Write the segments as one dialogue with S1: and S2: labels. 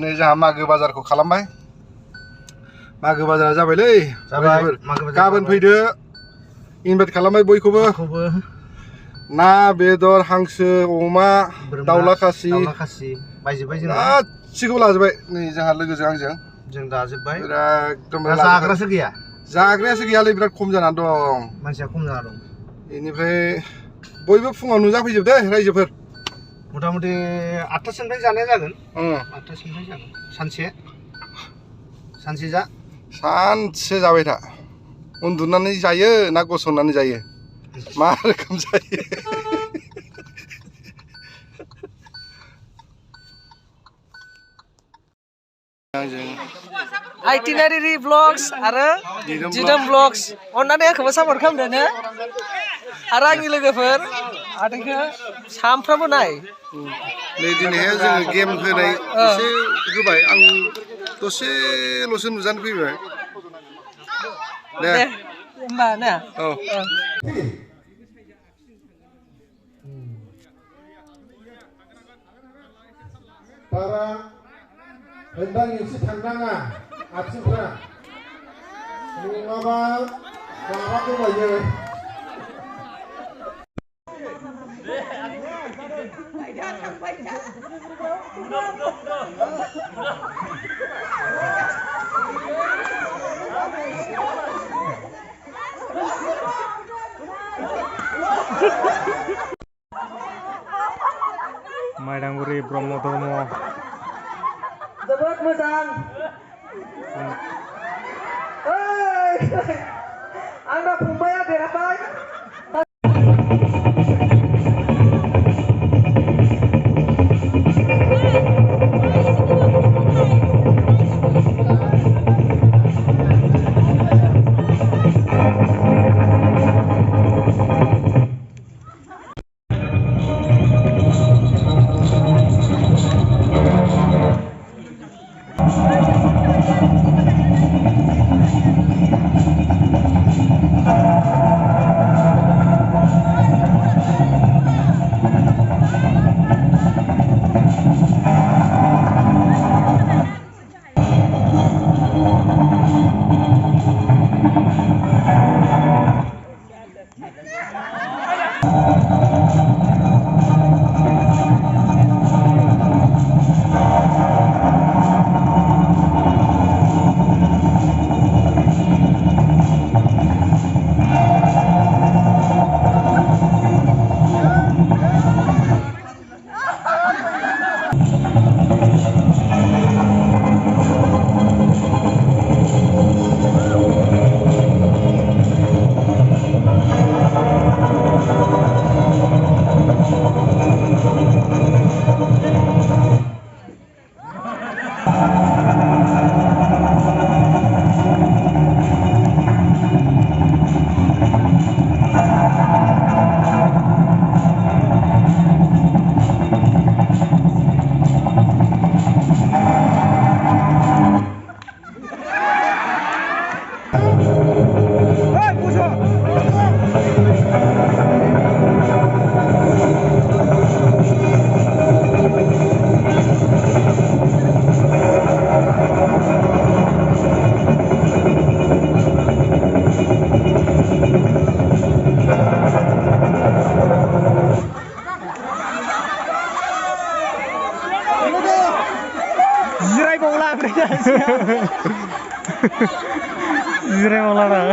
S1: नै जोंहा मागो बाजारखौ खालामबाय मागो बाजारा जाबायलै गाबोन फैदो इनभाइट खालामबाय बयखौबो ना बेदर हांसो अमा दाउला खासि
S2: बायजोब्बाय जों
S1: गासिखौबो लाजोब्बाय नै जोंहा लोगोजों आंजों
S2: जों दाजोब्बाय
S1: एकदम
S2: जाग्रासो गैया
S1: जाग्रायासो गैयालै बिराद खम जानानै दं
S2: मानसिया खम जाना दं बेनिफ्राय
S1: बयबो फुङाव नुजाफैजोब दे रायजोफोर
S2: मथा मथि 8टासोनिफ्राय जानाया जागोन 8टासोनिफ्राय जागोन सानसे
S1: जाबाय था उन्दुनानै जायो ना गसंनानै जायो मा रोखोम जायो
S3: आइटिनारि ब्लग्स आरो दिदोम ब्लग्स अन्नानै आंखौबो सापर्ट खालामदो आरो आंनि लोगोफोर आदैखौ सामफ्रामबो नाय
S1: नै दिनैहाय जोङो गेम होनाय एसे होबाय आं दसेल'सो नुजानो फैबाय दे
S3: होमबा ना
S1: औ
S4: बारा hendang isi थांनाङा आथिंफ्रा नङाबा माबा गोमायो
S5: Maidanguri Bromo Dharma
S3: जोबोद मोजां आंना फंबाया देरहाबाय
S5: Jirai malah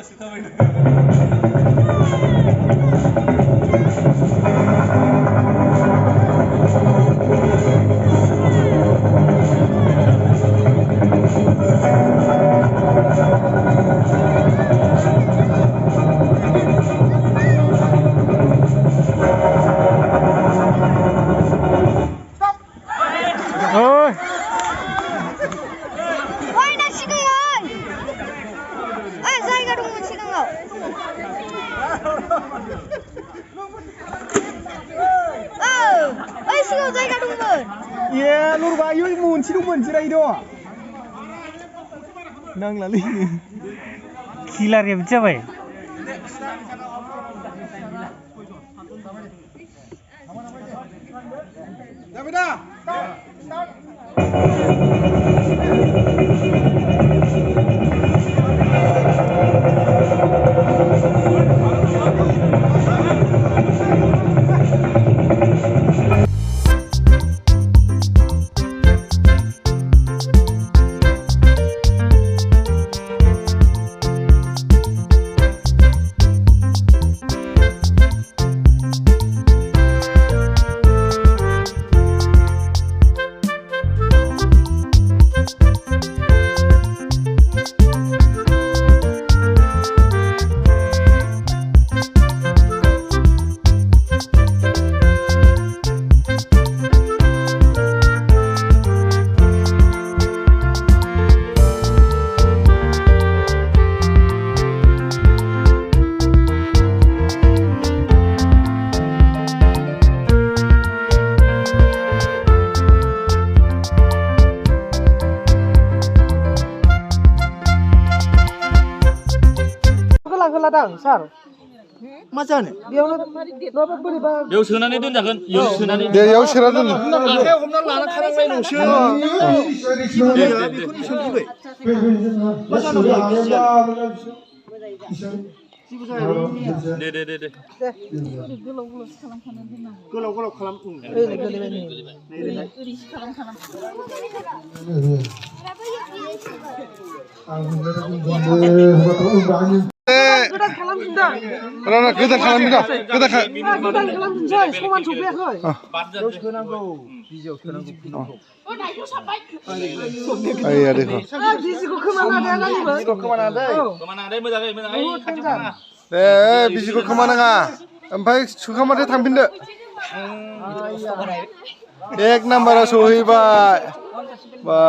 S6: sigaw जायगा दंमोन
S5: Iya, lur bayu munci dong jirai do. Nang lali. Kilar ya baca bay.
S3: Ladang, sar.
S2: Masa nih?
S3: Dia nopet beri bang.
S6: Yo sonaनै दोनजागोन yo sonaनै
S1: दे याव सोना दोन
S2: हमना लाना खानांबाय नोंसो बेखौनो सोंफैबाय
S6: दे
S2: गोलाव खालाम
S3: Godan खालामफिनदों
S1: गोदान खालामदों गोदान
S3: godan खालामफिनसै समान सफैयाखै
S2: बेयाव सोनांगौ बिजियाव सोनांगौ
S1: आया देखो
S3: बिजिखौ खोमाना दे नानिबो
S2: खोमाना दे
S6: कमानानै मोजाङै
S1: दे बिजिखौ खोमानाङा ओमफ्राय सोखांबाथाय थांफिनदो एक नाम्बाराव सहैबाय बा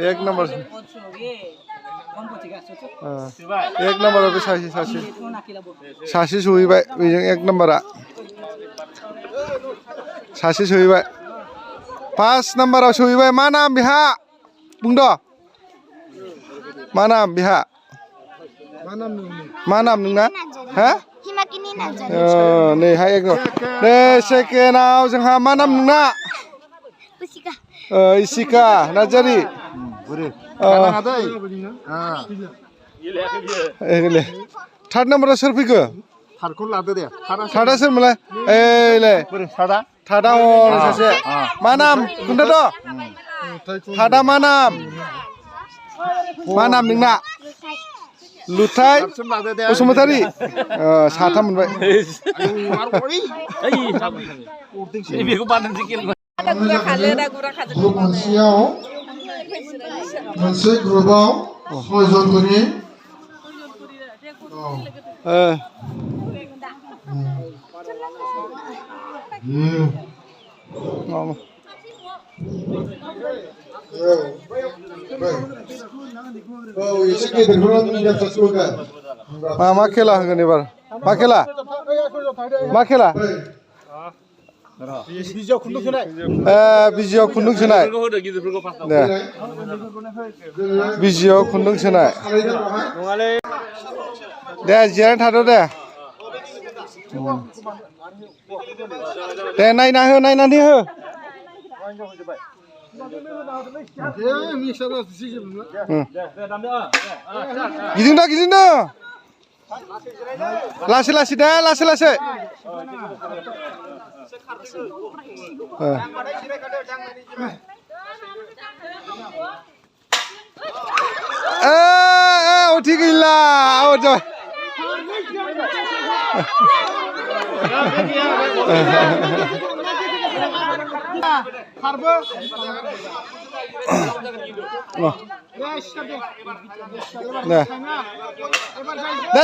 S1: एक नाम्बार एक नाम्बाराव बे सासे सहैबाय बेजों एक नाम्बारा सासे सहैबाय पास नाम्बाराव सहैबाय मा नाम बिहा बुंद' मा नाम बिहा मा नाम नोंना हा
S7: हिमाकिनि नार्जारि
S1: नैहाय एक नै सेकेन्डआव जोंहा मा नाम नोंना
S7: पुसिका
S1: इसिका नार्जारि थार्ड नाम्बाराव सोर फैखो
S2: थारखौ लादो दे
S1: थार्डआ सोरमोनलाय ओइलाय थार्डआ हनै सासे मा नाम खोन्थाद' थार्डआ मा नाम नोंना लुथाय बसुमतारी साथाम मोनबाय
S6: बेखौ बानायनोसै गेलेबाय
S4: ग्रुप मोनसेयाव मोनसे ग्रुपाव 6 जन खरि एसे गेदेरफोरा
S1: मा खेला होगोन एबार मा खेला
S2: बिजियाव खुन्दुं सोनाय
S1: बिजियाव खुन्दुं सोनाय दे बिजियाव खुन्दुं सोनाय दे जिरायना थाद' दे नायनानै हो गिदिंदो लासै दे लासै अथि गैला दे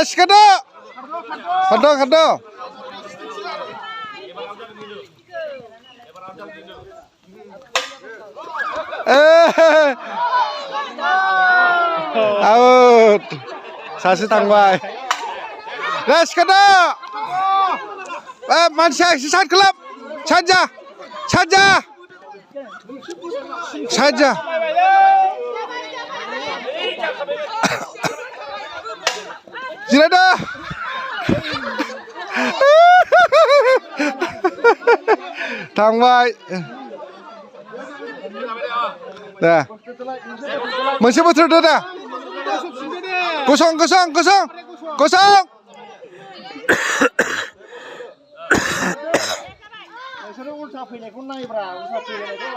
S1: सिखारदो खारदो आउट सासे थांबाय दे सिखारदो मानसिया एसे साइड खालाम साइड जा साइड जा जिरायदो थांबाय दे मोनसे बोथोर दे गसं गसं गसं गसं
S2: उल्था फैनायखौ नायब्रा उल्था फैनायखौ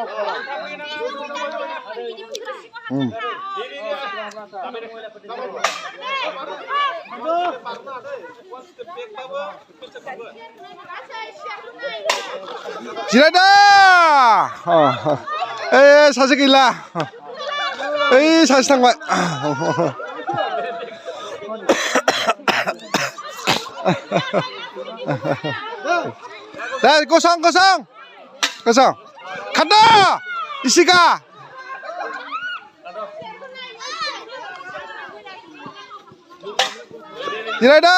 S1: जिरायदो सासे गैला सासे थांबाय दा गसं गसं गसं खारदो इसिगा जिरायदो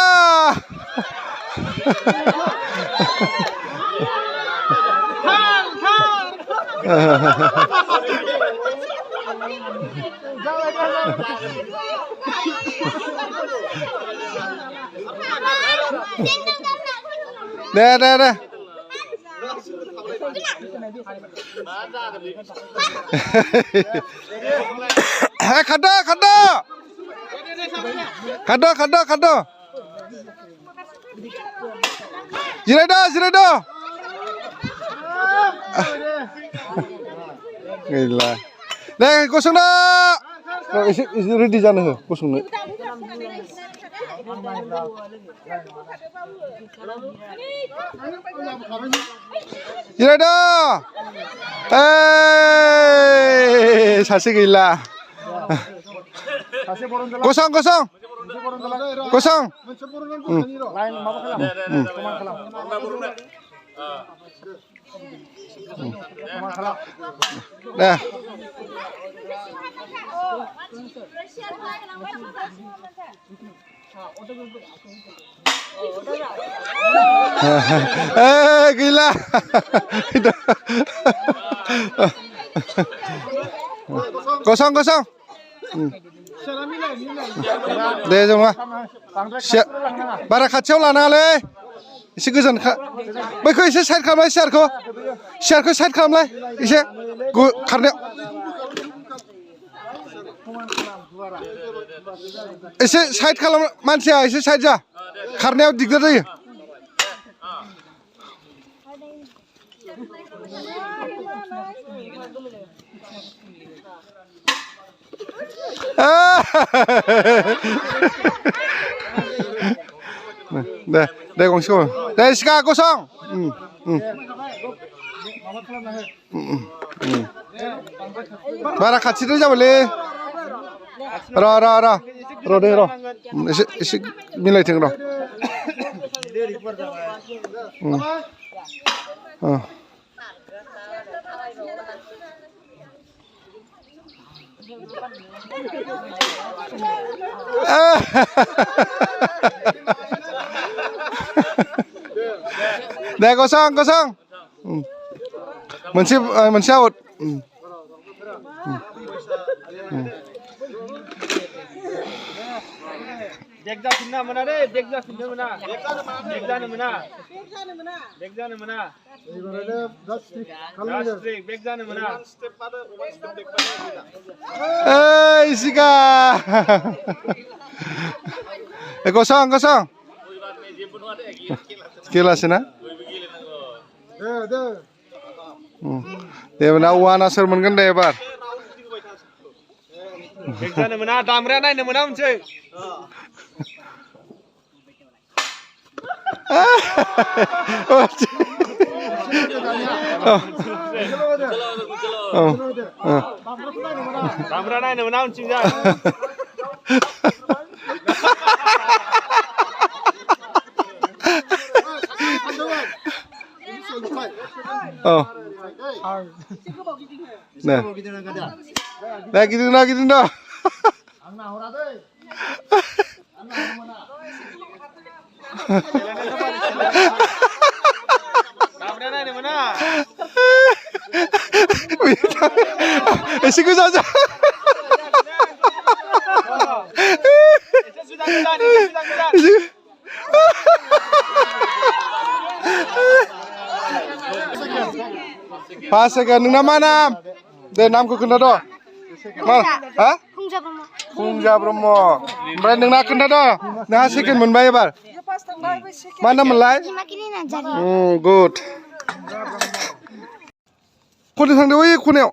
S1: दे दे दे खारदो खारदो खारदो खारदो खारदो जिरायदो जिरायदो गैला दे गसंदो एसे रेडि जानो हो गसंनो जिरायदो सासे गैला गसं गसं गसं दे gila kosong kosong deh cuma siap bara खाथियाव लानाङालै एसे गोजान बैखौ एसे साइड खालामलाय सियारखौ साइड खालामलाय एसे खारनायाव एसे साइड खालाम मानसिया एसे साइड जा खारनायाव दिगदार जायो दे गंसेखौ दे सिखा गसं बारा खाथिद्राय जाबायलै र' दे र' एसे मिलायथों र' deh kosong मोनसे आउट
S2: देख जाफिननो मोना दे देख जाफिननो मोना देख जानो मोना बेक जानो मोना
S1: सिगा गसं खेलासोना दे ना वाना सोर मोनगोन दे एबार
S2: बेक जानो मोना दामग्राया नायनो मोना मोनसै दामग्रा नायनो मोना उनथिंजाय
S1: गिदिं दा
S2: दामग्राया नायनो मोना
S1: एसे गोजा जा पास सेकेन्ड नोंना मा नाम दे नामखौ खोन्थाद' मा हा फुंजा ब्रह्म ओमफ्राय नोंना खोन्थाद' नोंहा सेकेन्ड मोनबाय एबार मा नाम मोनलाय गुड खनसे थांदो बै खनायाव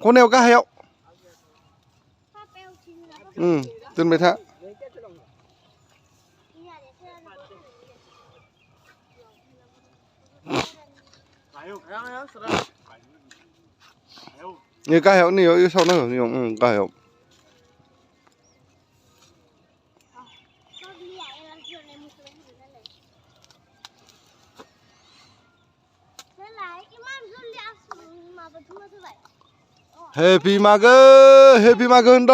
S1: खनायाव गाहायाव दोनबाय था नै गाहायाव नैयाव सावनांगौ नैयाव गाहायाव हेपि मागो होनद'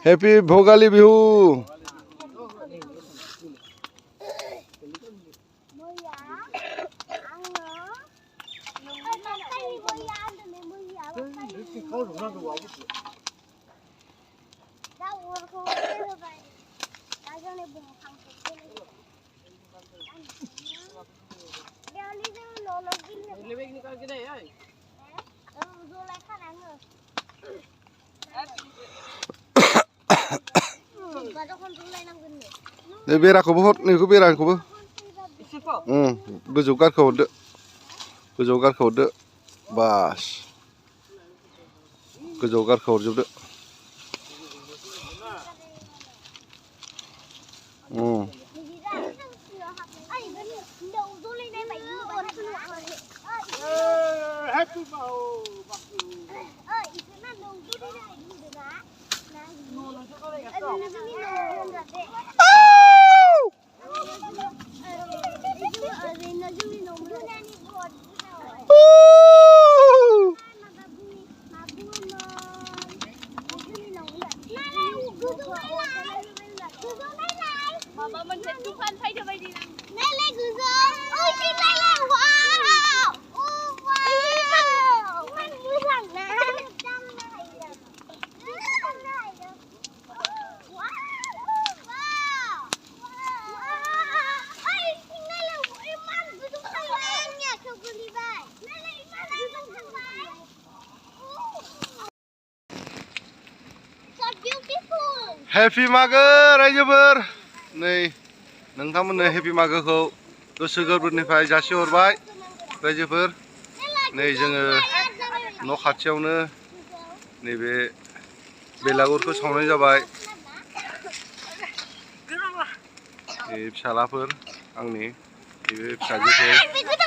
S1: हेपि भगालि बिहु दे बेराखौबो हर नैखौ बेराखौबो गोजौ गारखौ हरदो बास गोजौ गारखौ हरजोबदो हेपि मागो रायजोफोर नै नोंथांमोननो हेपि मागोखौ गोसो गोरबोनिफ्राय जासिहरबाय रायजोफोर नै जोङो न' खाथियावनो नैबे बेलागुरखौ सावनाय जाबाय फिसालाफोर आंनि नैबे फिसाजोफोर